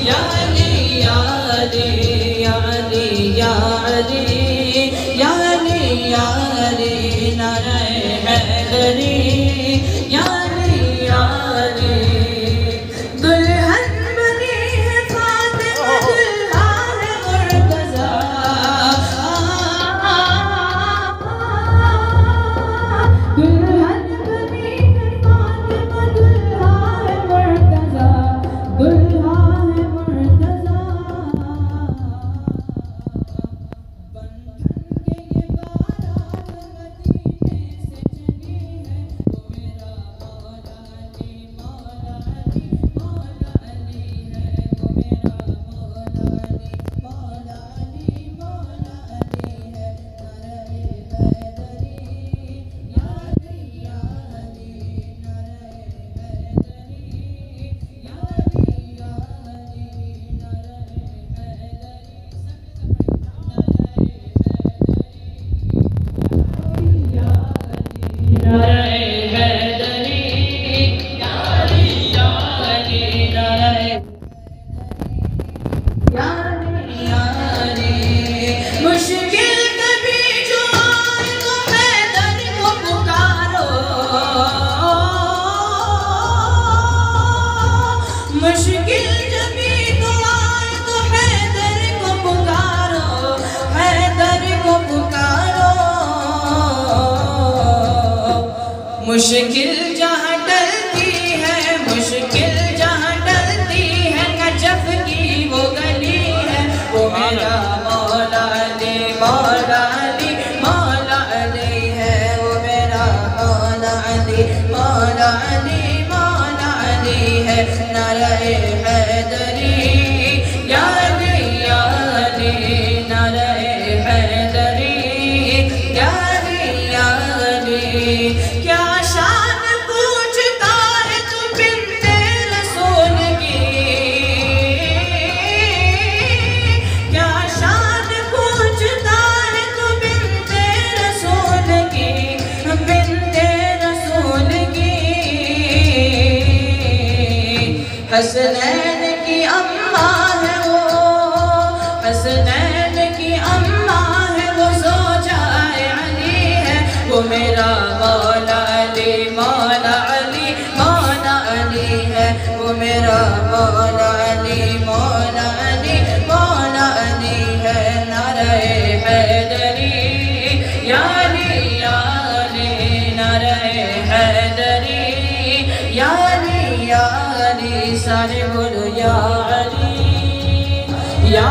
या अली या अली या अली या अली या अली या अली नारे हैदरी या अली या अली। दुल्हन बनी है फातिमा दुल्हा है मुर्तज़ा दुल्हन बनी है फातिमा दुल्हा है मुर्तज़ा दुल्हा है मुर्तज़ा। बंधन के ये बारात मदीने से चली है वो मेरा मौला अली मौला अली मौला अली है वो मेरा मौला अली मौला अली मौला अली है नारे हैदरी या अली या अली नारे हैदरी या अली या अली नारे हैदरी या अली या अली नारे या अली या अली। मुश्किल कभी जो आए तो हैदर को पुकारो मुश्किल जब भी तो आए तो हैदर को पुकारो हैदर को पुकारो। मुश्किल जहाँ टलती है मुश्किल जहाँ टलती है नजफ की वो गली है वो मेरा मौला अली मौला अली मौला अली है वो मेरा मौला अली मौला अली मौला अली है नारे हैदरी या अली या अली नारे हैदरी या अली या अली। क्या शान पूछता है तू बिन्ते रसूल की क्या शान पूछता है तू बिन्ते रसूल की बिन्ते रसूल की। हसनैन की अम्मा है वो हसनैन की अम्मा है वो ज़ौजाए अली है वो मेरा मौला अली मौला अली मौला अली है वो मेरा मौला अली मौला अली मौला अली है नारे हैदरी या अली या अली नारे हैदरी या अली या अली सारे बोलो या अली या